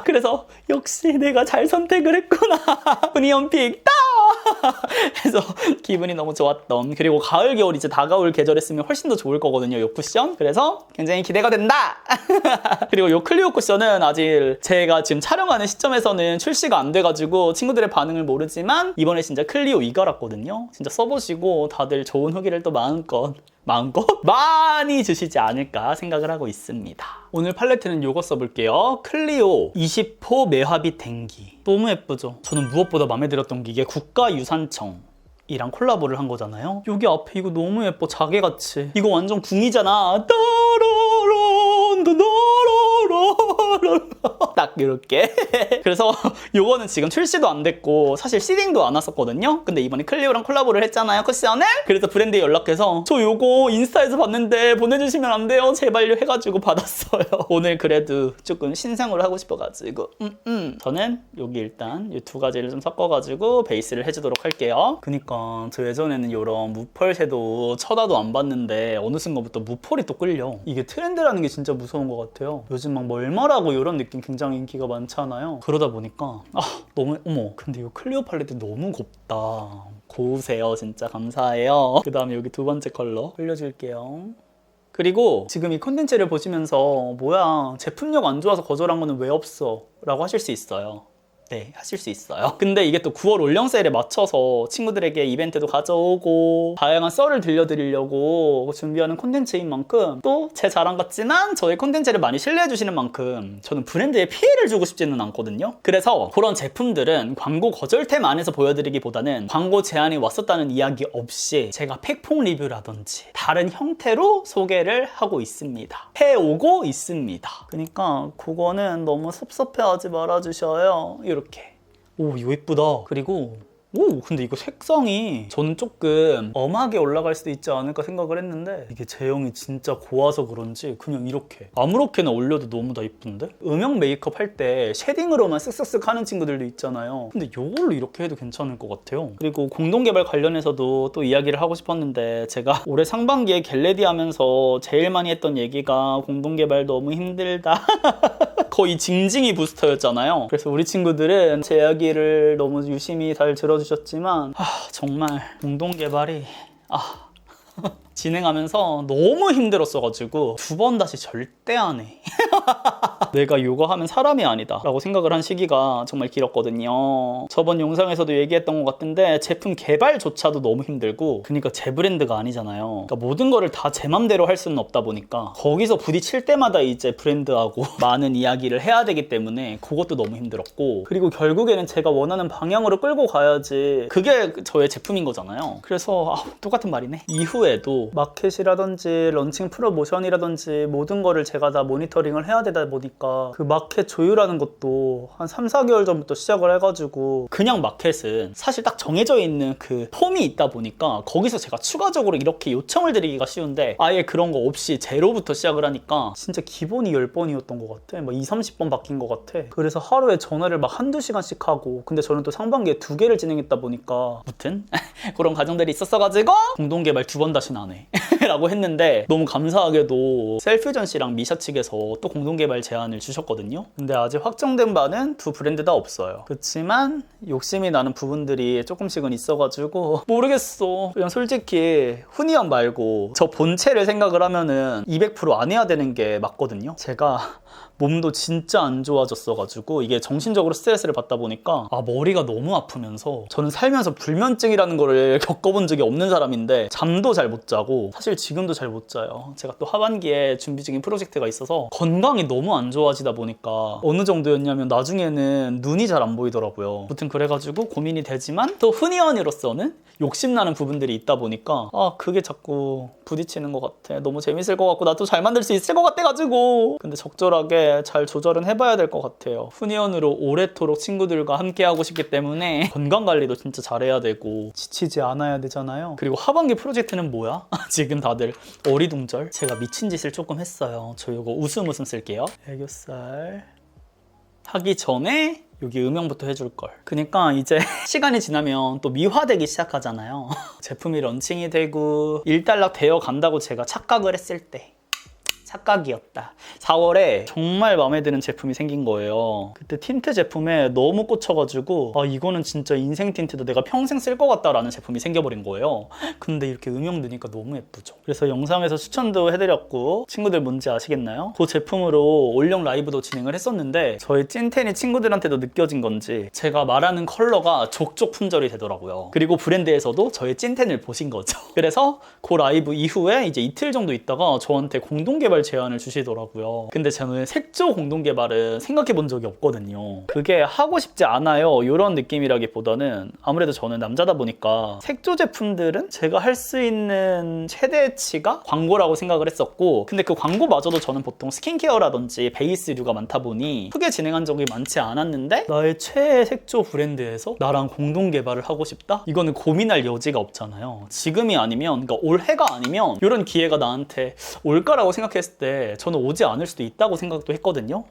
그래서 역시 내가 잘 선택을 했구나. 훈이원 픽 따! 그래서 기분이 너무 좋았던, 그리고 가을 겨울 이제 다가올 계절에 쓰면 훨씬 더 좋을 거거든요, 요 쿠션. 그래서 굉장히 기대가 된다. 그리고 요 클리오 쿠션은 아직 제가 지금 촬영하는 시점에서는 출시가 안 돼가지고 친구들의 반응을 모르지만 이번에 진짜 클리오 이갈았거든요. 진짜 써보시고 다들 좋은 후기를 또 마음껏 많이 주시지 않을까 생각을 하고 있습니다. 오늘 팔레트는 요거 써볼게요. 클리오 20호 매화빛 댕기. 너무 예쁘죠? 저는 무엇보다 마음에 들었던 게 이게 국가유산청 이랑 콜라보를 한 거잖아요. 여기 앞에 이거 너무 예뻐. 자개같이. 이거 완전 궁이잖아. 딱 이렇게. 그래서 요거는 지금 출시도 안 됐고 사실 시딩도 안 왔었거든요. 근데 이번에 클리오랑 콜라보를 했잖아요, 쿠션을. 그래서 브랜드에 연락해서 저 요거 인스타에서 봤는데 보내주시면 안 돼요? 제발요 해가지고 받았어요. 오늘 그래도 조금 신상으로 하고 싶어가지고 저는 여기 일단 이 두 가지를 좀 섞어가지고 베이스를 해주도록 할게요. 그니까 저 예전에는 요런 무펄 섀도우 쳐다도 안 봤는데 어느 순간부터 무펄이 또 끌려. 이게 트렌드라는 게 진짜 무서운 것 같아요. 요즘 막 멀멀하고 이런 느낌 굉장히 인기가 많잖아요. 그러다 보니까 너무 어머, 근데 이 클리오 팔레트 너무 곱다. 고우세요. 진짜 감사해요. 그 다음에 여기 두 번째 컬러 흘려줄게요. 그리고 지금 이 콘텐츠를 보시면서 뭐야, 제품력 안 좋아서 거절한 거는 왜 없어? 라고 하실 수 있어요. 네, 하실 수 있어요. 근데 이게 또 9월 올영 세일에 맞춰서 친구들에게 이벤트도 가져오고 다양한 썰을 들려드리려고 준비하는 콘텐츠인 만큼, 또 제 자랑 같지만 저의 콘텐츠를 많이 신뢰해 주시는 만큼 저는 브랜드에 피해를 주고 싶지는 않거든요. 그래서 그런 제품들은 광고 거절템 안에서 보여드리기보다는 광고 제안이 왔었다는 이야기 없이 제가 팩폭 리뷰라든지 다른 형태로 소개를 하고 있습니다. 해오고 있습니다. 그러니까 그거는 너무 섭섭해하지 말아주셔요. 이렇게. 오, 이거 예쁘다. 그리고 근데 이거 색상이 저는 조금 엄하게 올라갈 수도 있지 않을까 생각을 했는데 이게 제형이 진짜 고와서 그런지 그냥 이렇게 아무렇게나 올려도 너무 다 이쁜데? 음영 메이크업 할 때 쉐딩으로만 쓱쓱쓱 하는 친구들도 있잖아요. 근데 이걸로 이렇게 해도 괜찮을 것 같아요. 그리고 공동개발 관련해서도 또 이야기를 하고 싶었는데, 제가 올해 상반기에 겟레디 하면서 제일 많이 했던 얘기가 공동개발 너무 힘들다. 거의 징징이 부스터였잖아요. 그래서 우리 친구들은 제 이야기를 너무 유심히 잘 들어주셨지만 정말 공동개발이 진행하면서 너무 힘들었어가지고 2번 다시 절대 안 해. 내가 이거 하면 사람이 아니다 라고 생각을 한 시기가 정말 길었거든요. 저번 영상에서도 얘기했던 것 같은데 제품 개발조차도 너무 힘들고, 그러니까 제 브랜드가 아니잖아요. 그러니까 모든 거를 다 제 맘대로 할 수는 없다 보니까 거기서 부딪힐 때마다 이제 브랜드하고 많은 이야기를 해야 되기 때문에 그것도 너무 힘들었고, 그리고 결국에는 제가 원하는 방향으로 끌고 가야지 그게 저의 제품인 거잖아요. 그래서 똑같은 말이네. 이후에 이후에도 마켓이라든지 런칭 프로모션이라든지 모든 거를 제가 다 모니터링을 해야 되다 보니까 그 마켓 조율하는 것도 한 3, 4개월 전부터 시작을 해가지고 그냥 마켓은 사실 딱 정해져 있는 그 폼이 있다 보니까 거기서 제가 추가적으로 이렇게 요청을 드리기가 쉬운데 아예 그런 거 없이 제로부터 시작을 하니까 진짜 기본이 10번이었던 것 같아. 막 20, 30번 바뀐 것 같아. 그래서 하루에 전화를 막 한두 시간씩 하고 근데 저는 또 상반기에 2개를 진행했다 보니까 무튼 그런 과정들이 있었어가지고 공동개발 2번 다시는 안 해 라고 했는데 너무 감사하게도 셀퓨전 씨랑 미샤 측에서 또 공동개발 제안을 주셨거든요. 근데 아직 확정된 바는 두 브랜드 다 없어요. 그렇지만 욕심이 나는 부분들이 조금씩은 있어가지고 모르겠어. 그냥 솔직히 훈이형 말고 저 본체를 생각을 하면은 200% 안 해야 되는 게 맞거든요. 제가 몸도 진짜 안 좋아졌어가지고 이게 정신적으로 스트레스를 받다 보니까 머리가 너무 아프면서 저는 살면서 불면증이라는 거를 겪어본 적이 없는 사람인데 잠도 잘 못 자고 사실 지금도 잘 못 자요. 제가 또 하반기에 준비 중인 프로젝트가 있어서 건강이 너무 안 좋아지다 보니까 어느 정도였냐면 나중에는 눈이 잘 안 보이더라고요. 아무튼 그래가지고 고민이 되지만 또 훈이언으로서는 욕심나는 부분들이 있다 보니까 그게 자꾸 부딪히는 것 같아. 너무 재밌을 것 같고 나도 잘 만들 수 있을 것 같아가지고 근데 적절하게 잘 조절은 해봐야 될 것 같아요. 훈이언으로 오래도록 친구들과 함께 하고 싶기 때문에 건강관리도 진짜 잘해야 되고 지치지 않아야 되잖아요. 그리고 하반기 프로젝트는 뭐야? 지금 다들 어리둥절? 제가 미친 짓을 조금 했어요. 저 이거 웃음 쓸게요. 애교살 하기 전에 여기 음영부터 해줄 걸. 그러니까 이제 시간이 지나면 또 미화되기 시작하잖아요. 제품이 런칭이 되고 일단락 되어 간다고 제가 착각을 했을 때 착각이었다. 4월에 정말 마음에 드는 제품이 생긴 거예요. 그때 틴트 제품에 너무 꽂혀가지고 이거는 진짜 인생 틴트다. 내가 평생 쓸 것 같다라는 제품이 생겨버린 거예요. 근데 이렇게 음영 넣으니까 너무 예쁘죠. 그래서 영상에서 추천도 해드렸고 친구들 뭔지 아시겠나요? 그 제품으로 올영 라이브도 진행을 했었는데 저희 찐텐이 친구들한테도 느껴진 건지 제가 말하는 컬러가 족족 품절이 되더라고요. 그리고 브랜드에서도 저희 찐텐을 보신 거죠. 그래서 그 라이브 이후에 이제 이틀 정도 있다가 저한테 공동개발 제안을 주시더라고요. 근데 저는 색조 공동개발은 생각해 본 적이 없거든요. 그게 하고 싶지 않아요 이런 느낌이라기보다는 아무래도 저는 남자다 보니까 색조 제품들은 제가 할 수 있는 최대치가 광고라고 생각을 했었고 근데 그 광고마저도 저는 보통 스킨케어라든지 베이스류가 많다 보니 크게 진행한 적이 많지 않았는데 나의 최애 색조 브랜드에서 나랑 공동개발을 하고 싶다? 이거는 고민할 여지가 없잖아요. 지금이 아니면 그러니까 올해가 아니면 이런 기회가 나한테 올까라고 생각했을 때 저는 오지 않을 수도 있다고 생각도 했거든요.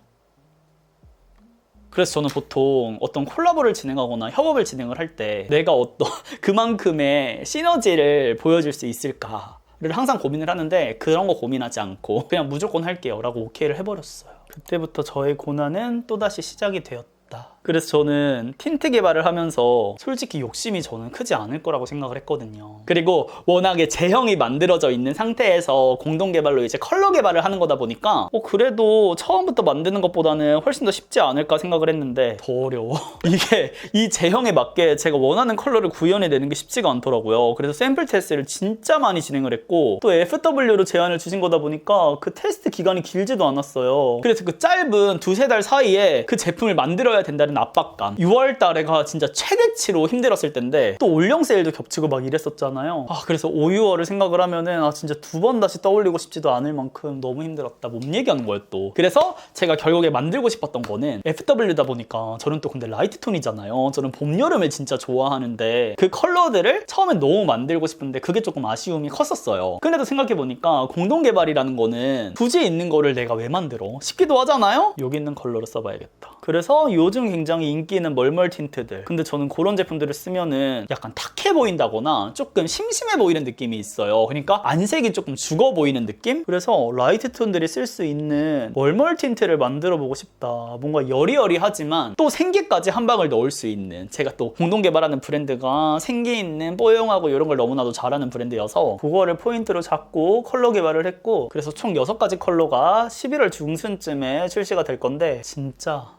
그래서 저는 보통 어떤 콜라보를 진행하거나 협업을 진행을 할 때 내가 어떤 그만큼의 시너지를 보여줄 수 있을까를 항상 고민을 하는데 그런 거 고민하지 않고 그냥 무조건 할게요 라고 오케이를 해버렸어요. 그때부터 저의 고난은 또다시 시작이 되었다. 그래서 저는 틴트 개발을 하면서 솔직히 욕심이 저는 크지 않을 거라고 생각을 했거든요. 그리고 워낙에 제형이 만들어져 있는 상태에서 공동 개발로 이제 컬러 개발을 하는 거다 보니까 그래도 처음부터 만드는 것보다는 훨씬 더 쉽지 않을까 생각을 했는데 더 어려워. 이게 이 제형에 맞게 제가 원하는 컬러를 구현해내는 게 쉽지가 않더라고요. 그래서 샘플 테스트를 진짜 많이 진행을 했고 또 FW로 제안을 주신 거다 보니까 그 테스트 기간이 길지도 않았어요. 그래서 그 짧은 2-3달 사이에 그 제품을 만들어야 된다는 압박감. 6월 달에가 진짜 최대치로 힘들었을 텐데 또 올영 세일도 겹치고 막 이랬었잖아요. 그래서 5, 6월을 생각을 하면은 진짜 2번 다시 떠올리고 싶지도 않을 만큼 너무 힘들었다. 몸 얘기하는 거예요 또. 그래서 제가 결국에 만들고 싶었던 거는 FW다 보니까 저는 또 근데 라이트 톤이잖아요. 저는 봄, 여름을 진짜 좋아하는데 그 컬러들을 처음엔 너무 만들고 싶은데 그게 조금 아쉬움이 컸었어요. 근데도 생각해보니까 공동개발이라는 거는 굳이 있는 거를 내가 왜 만들어? 싶기도 하잖아요? 여기 있는 컬러를 써봐야겠다. 그래서 요즘 굉장히 인기 있는 멀멀 틴트들. 근데 저는 그런 제품들을 쓰면은 약간 탁해 보인다거나 조금 심심해 보이는 느낌이 있어요. 그러니까 안색이 조금 죽어 보이는 느낌? 그래서 라이트 톤들이 쓸 수 있는 멀멀 틴트를 만들어 보고 싶다. 뭔가 여리여리하지만 또 생기까지 한 방울 넣을 수 있는 제가 또 공동 개발하는 브랜드가 생기 있는 뽀용하고 이런 걸 너무나도 잘하는 브랜드여서 그거를 포인트로 잡고 컬러 개발을 했고 그래서 총 6가지 컬러가 11월 중순쯤에 출시가 될 건데 진짜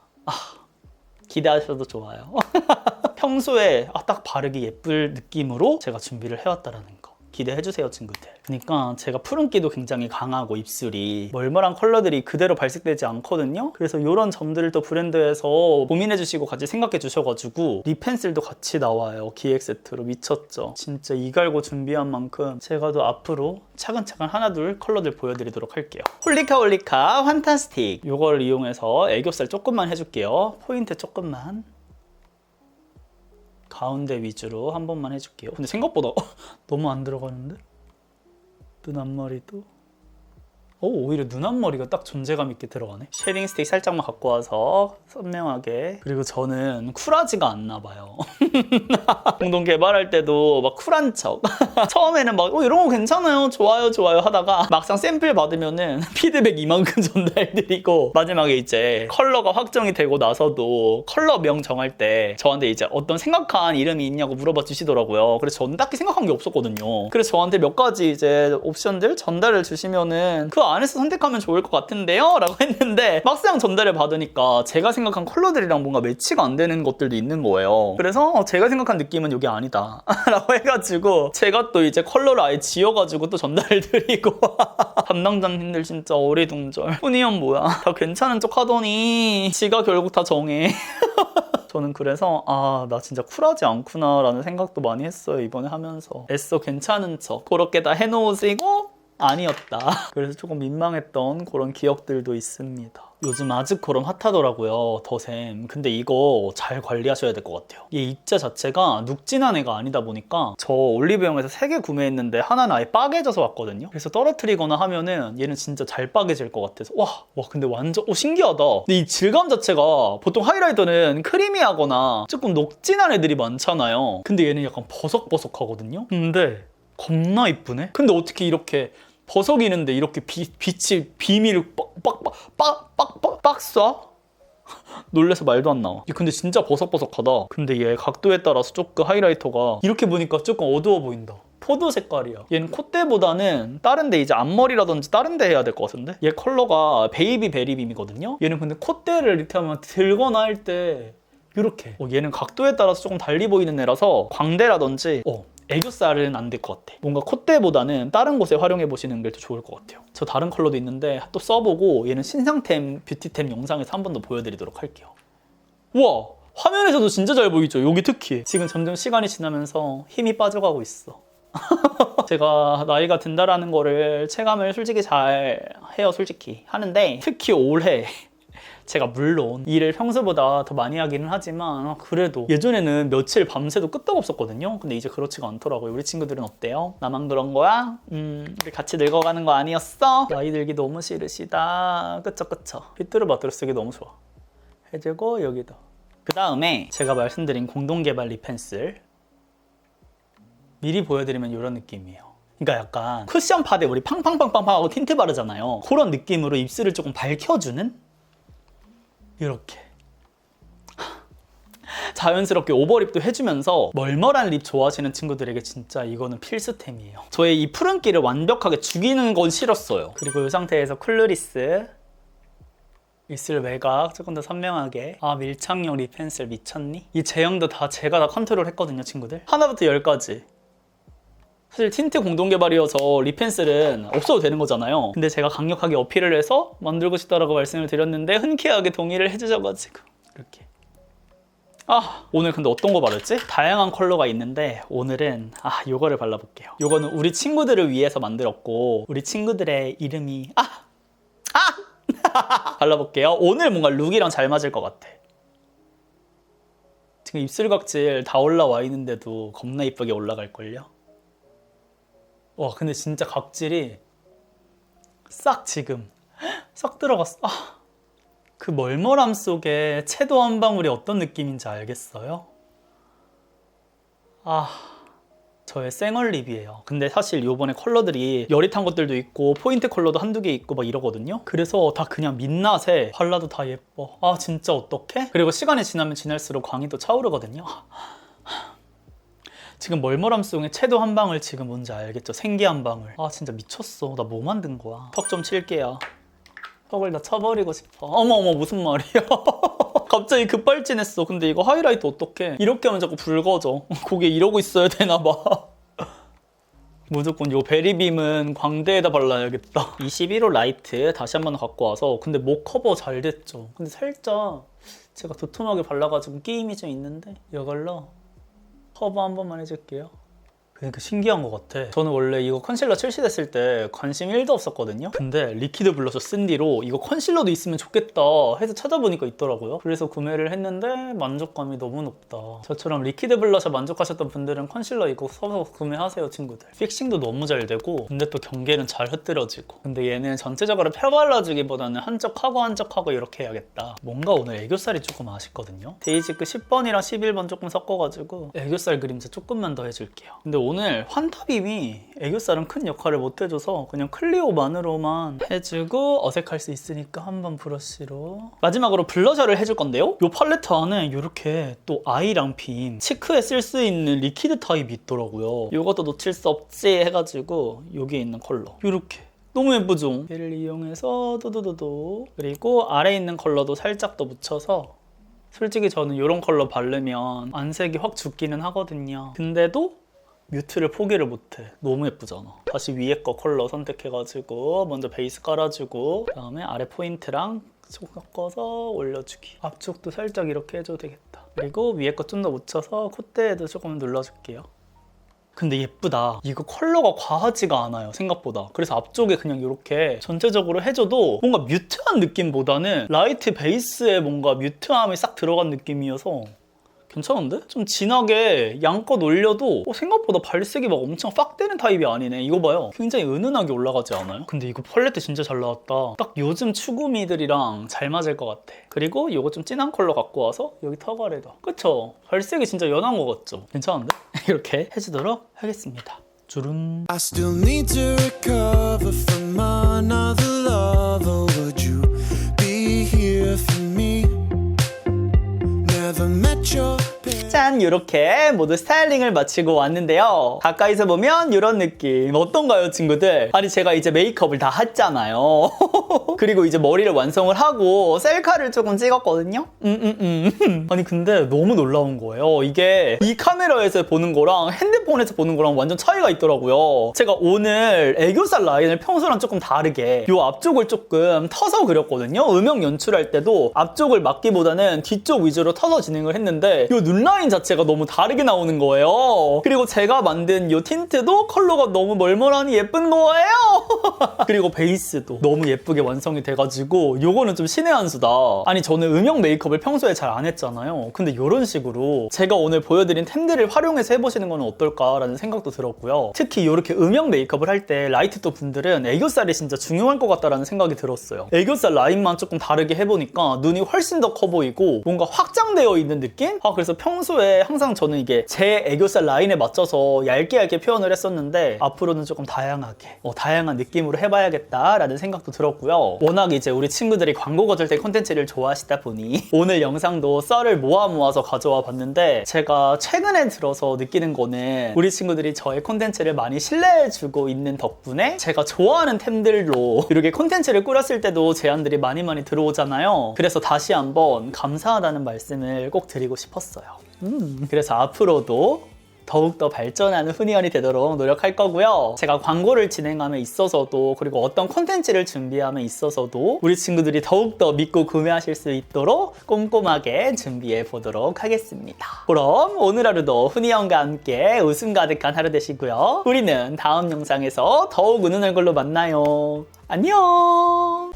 기대하셔도 좋아요. 평소에 딱 바르기 예쁠 느낌으로 제가 준비를 해왔다라는 거 기대해주세요 친구들. 그러니까 제가 푸른기도 굉장히 강하고 입술이 멀멀한 컬러들이 그대로 발색되지 않거든요. 그래서 이런 점들을 또 브랜드에서 고민해주시고 같이 생각해주셔가지고 립 펜슬도 같이 나와요. 기획 세트로. 미쳤죠. 진짜 이 갈고 준비한 만큼 제가 더 앞으로 차근차근 하나둘 컬러들 보여드리도록 할게요. 홀리카 환타스틱, 이걸 이용해서 애교살 조금만 해줄게요. 포인트 조금만 가운데 위주로 한 번만 해줄게요. 근데 생각보다 너무 안 들어가는데? 눈 앞머리도 오히려 눈 앞머리가 딱 존재감 있게 들어가네. 쉐딩 스틱 살짝만 갖고 와서 선명하게. 그리고 저는 쿨하지가 않나 봐요. 공동 개발할 때도 막 쿨한 척 처음에는 막 이런 거 괜찮아요 좋아요 하다가 막상 샘플 받으면은 피드백 이만큼 전달드리고 마지막에 이제 컬러가 확정이 되고 나서도 컬러명 정할 때 저한테 이제 어떤 생각한 이름이 있냐고 물어봐 주시더라고요. 그래서 저는 딱히 생각한 게 없었거든요. 그래서 저한테 몇 가지 이제 옵션들 전달을 주시면은 그 안에서 선택하면 좋을 것 같은데요? 라고 했는데 막상 전달을 받으니까 제가 생각한 컬러들이랑 뭔가 매치가 안 되는 것들도 있는 거예요. 그래서 제가 생각한 느낌은 이게 아니다 라고 해가지고 제가 또 이제 컬러를 아예 지어가지고 또 전달을 드리고 담당자님들 진짜 어리둥절. 훈이형 뭐야 다 괜찮은 척 하더니 지가 결국 다 정해. 저는 그래서 나 진짜 쿨하지 않구나 라는 생각도 많이 했어요. 이번에 하면서 애써 괜찮은 척 그렇게 다 해놓으시고 아니었다. 그래서 조금 민망했던 그런 기억들도 있습니다. 요즘 아즈코롬 핫하더라고요. 더샘. 근데 이거 잘 관리하셔야 될 것 같아요. 이 입자 자체가 눅진한 애가 아니다 보니까 저 올리브영에서 3개 구매했는데 하나는 아예 빠개져서 왔거든요. 그래서 떨어뜨리거나 하면은 얘는 진짜 잘 빠개질 것 같아서 와 근데 완전 신기하다. 근데 이 질감 자체가 보통 하이라이터는 크리미하거나 조금 녹진한 애들이 많잖아요. 근데 얘는 약간 버석버석하거든요. 근데 겁나 이쁘네. 근데 어떻게 이렇게 버석이는데 이렇게 빛이 비밀을 빡 쏴? 놀래서 말도 안 나와. 근데 진짜 버석버석하다. 근데 얘 각도에 따라서 조금 하이라이터가 이렇게 보니까 조금 어두워 보인다. 포도 색깔이야. 얘는 콧대보다는 다른 데 이제 앞머리라든지 다른 데 해야 될 것 같은데? 얘 컬러가 베이비 베리빔이거든요. 얘는 근데 콧대를 이렇게 하면 들거나 할 때 이렇게 얘는 각도에 따라서 조금 달리 보이는 애라서 광대라든지 애교살은 안 될 것 같아. 뭔가 콧대보다는 다른 곳에 활용해 보시는 게 더 좋을 것 같아요. 저 다른 컬러도 있는데 또 써보고 얘는 신상템, 뷰티템 영상에서 한 번 더 보여드리도록 할게요. 우와! 화면에서도 진짜 잘 보이죠? 여기 특히. 지금 점점 시간이 지나면서 힘이 빠져가고 있어. 제가 나이가 든다라는 거를 체감을 솔직히 잘 해요. 솔직히 하는데 특히 올해 제가 물론 일을 평소보다 더 많이 하기는 하지만 그래도 예전에는 며칠 밤새도 끄떡없었거든요. 근데 이제 그렇지가 않더라고요. 우리 친구들은 어때요? 나만 그런 거야? 우리 같이 늙어가는 거 아니었어? 나이 들기 너무 싫으시다. 그쵸. 비뚤어바뚤어 쓰기 너무 좋아. 해주고 여기도. 그 다음에 제가 말씀드린 공동개발 립 펜슬 미리 보여드리면 이런 느낌이에요. 그러니까 약간 쿠션 파데 우리 팡팡팡팡 하고 틴트 바르잖아요. 그런 느낌으로 입술을 조금 밝혀주는 이렇게 자연스럽게 오버립도 해주면서 멀멀한 립 좋아하시는 친구들에게 진짜 이거는 필수템이에요. 저의 이 푸른기를 완벽하게 죽이는 건 싫었어요. 그리고 이 상태에서 쿨루리스 입술 외곽 조금 더 선명하게. 밀착용 립 펜슬 미쳤니? 이 제형도 다 제가 다 컨트롤 했거든요 친구들. 하나부터 10까지. 사실 틴트 공동개발이어서 립 펜슬은 없어도 되는 거잖아요. 근데 제가 강력하게 어필을 해서 만들고 싶다라고 말씀을 드렸는데 흔쾌하게 동의를 해주셔가지고 이렇게. 오늘 근데 어떤 거 바르지? 다양한 컬러가 있는데 오늘은 요거를 발라볼게요. 요거는 우리 친구들을 위해서 만들었고 우리 친구들의 이름이 발라볼게요. 오늘 뭔가 룩이랑 잘 맞을 것 같아. 지금 입술 각질 다 올라와 있는데도 겁나 이쁘게 올라갈걸요? 와 근데 진짜 각질이 싹 지금 싹 들어갔어. 그 멀멀함 속에 채도 한 방울이 어떤 느낌인지 알겠어요? 저의 쌩얼 립이에요. 근데 사실 요번에 컬러들이 열이 탄 것들도 있고 포인트 컬러도 한두 개 있고 막 이러거든요. 그래서 다 그냥 민낯에 발라도 다 예뻐. 진짜 어떡해? 그리고 시간이 지나면 지날수록 광이 또 차오르거든요. 지금 멀멀함 속에 채도 한 방울 지금 뭔지 알겠죠? 생기 한 방울. 진짜 미쳤어. 나 뭐 만든 거야? 턱 좀 칠게요. 턱을 다 쳐버리고 싶어. 어머 무슨 말이야? 갑자기 급발진했어. 근데 이거 하이라이트 어떡해? 이렇게 하면 자꾸 붉어져. 그게 이러고 있어야 되나 봐. 무조건 요 베리빔은 광대에다 발라야겠다. 21호 라이트 다시 한번 갖고 와서 근데 목 커버 잘 됐죠. 근데 살짝 제가 도톰하게 발라가지고 끼임이 좀 있는데 이걸로 커버 한 번만 해줄게요. 그러니까 신기한 것 같아. 저는 원래 이거 컨실러 출시됐을 때 관심 1도 없었거든요. 근데 리퀴드 블러셔 쓴 뒤로 이거 컨실러도 있으면 좋겠다 해서 찾아보니까 있더라고요. 그래서 구매를 했는데 만족감이 너무 높다. 저처럼 리퀴드 블러셔 만족하셨던 분들은 컨실러 이거 써서 구매하세요, 친구들. 픽싱도 너무 잘 되고 근데 또 경계는 잘 흐트러지고. 근데 얘는 전체적으로 펴 발라주기보다는 한쪽하고 이렇게 해야겠다. 뭔가 오늘 애교살이 조금 아쉽거든요. 데이지크 10번이랑 11번 조금 섞어가지고 애교살 그림자 조금만 더 해줄게요. 근데 오늘 환타빔이 애교살은 큰 역할을 못 해줘서 그냥 클리오만으로만 해주고 어색할 수 있으니까 한번 브러쉬로. 마지막으로 블러셔를 해줄 건데요. 이 팔레트 안에 이렇게 또 아이랑 빔, 치크에 쓸 수 있는 리퀴드 타입이 있더라고요. 이것도 놓칠 수 없지 해가지고 여기에 있는 컬러 이렇게. 너무 예쁘죠? 얘를 이용해서 도도도도. 그리고 아래에 있는 컬러도 살짝 더 묻혀서. 솔직히 저는 이런 컬러 바르면 안색이 확 죽기는 하거든요. 근데도 뮤트를 포기를 못해. 너무 예쁘잖아. 다시 위에 거 컬러 선택해가지고 먼저 베이스 깔아주고 그다음에 아래 포인트랑 섞어서 올려주기. 앞쪽도 살짝 이렇게 해줘도 되겠다. 그리고 위에 거 좀 더 묻혀서 콧대에도 조금 눌러줄게요. 근데 예쁘다. 이거 컬러가 과하지가 않아요, 생각보다. 그래서 앞쪽에 그냥 이렇게 전체적으로 해줘도 뭔가 뮤트한 느낌보다는 라이트 베이스에 뭔가 뮤트함이 싹 들어간 느낌이어서 괜찮은데? 좀 진하게 양껏 올려도 생각보다 발색이 막 엄청 빡 되는 타입이 아니네. 이거 봐요. 굉장히 은은하게 올라가지 않아요? 근데 이거 팔레트 진짜 잘 나왔다. 딱 요즘 추구미들이랑 잘 맞을 것 같아. 그리고 이거 좀 진한 컬러 갖고 와서 여기 턱 아래다. 그쵸? 발색이 진짜 연한 것 같죠? 괜찮은데? 이렇게 해주도록 하겠습니다. 주름. I still need to recover from another lover. Would you be here for me? Never met your 짠! 이렇게 모두 스타일링을 마치고 왔는데요. 가까이서 보면 이런 느낌 어떤가요, 친구들? 아니 제가 이제 메이크업을 다 했잖아요. 그리고 이제 머리를 완성을 하고 셀카를 조금 찍었거든요. 아니 근데 너무 놀라운 거예요. 이게 이 카메라에서 보는 거랑 핸드폰에서 보는 거랑 완전 차이가 있더라고요. 제가 오늘 애교살 라인을 평소랑 조금 다르게 이 앞쪽을 조금 터서 그렸거든요. 음영 연출할 때도 앞쪽을 막기보다는 뒤쪽 위주로 터서 진행을 했는데 이 눈라인 자체가 너무 다르게 나오는 거예요. 그리고 제가 만든 이 틴트도 컬러가 너무 멀멀하니 예쁜 거예요. 그리고 베이스도 너무 예쁘게 완성이 돼가지고 요거는 좀 신의 한 수다. 아니 저는 음영 메이크업을 평소에 잘 안 했잖아요. 근데 이런 식으로 제가 오늘 보여드린 템들을 활용해서 해보시는 건 어떨까라는 생각도 들었고요. 특히 이렇게 음영 메이크업을 할 때 라이트톤 분들은 애교살이 진짜 중요할 것 같다라는 생각이 들었어요. 애교살 라인만 조금 다르게 해보니까 눈이 훨씬 더 커 보이고 뭔가 확장되어 있는 느낌? 그래서 평소에 항상 저는 이게 제 애교살 라인에 맞춰서 얇게 표현을 했었는데 앞으로는 조금 다양하게 다양한 느낌으로 해봐야겠다라는 생각도 들었고요. 워낙 이제 우리 친구들이 광고 거절대 콘텐츠를 좋아하시다 보니 오늘 영상도 썰을 모아서 가져와 봤는데 제가 최근에 들어서 느끼는 거는 우리 친구들이 저의 콘텐츠를 많이 신뢰해주고 있는 덕분에 제가 좋아하는 템들로 이렇게 콘텐츠를 꾸렸을 때도 제안들이 많이 들어오잖아요. 그래서 다시 한번 감사하다는 말씀을 꼭 드리고 싶었어요. 그래서 앞으로도 더욱더 발전하는 훈이언이 되도록 노력할 거고요. 제가 광고를 진행함에 있어서도 그리고 어떤 콘텐츠를 준비함에 있어서도 우리 친구들이 더욱더 믿고 구매하실 수 있도록 꼼꼼하게 준비해 보도록 하겠습니다. 그럼 오늘 하루도 훈이언과 함께 웃음 가득한 하루 되시고요. 우리는 다음 영상에서 더욱 웃는 얼굴로 만나요. 안녕!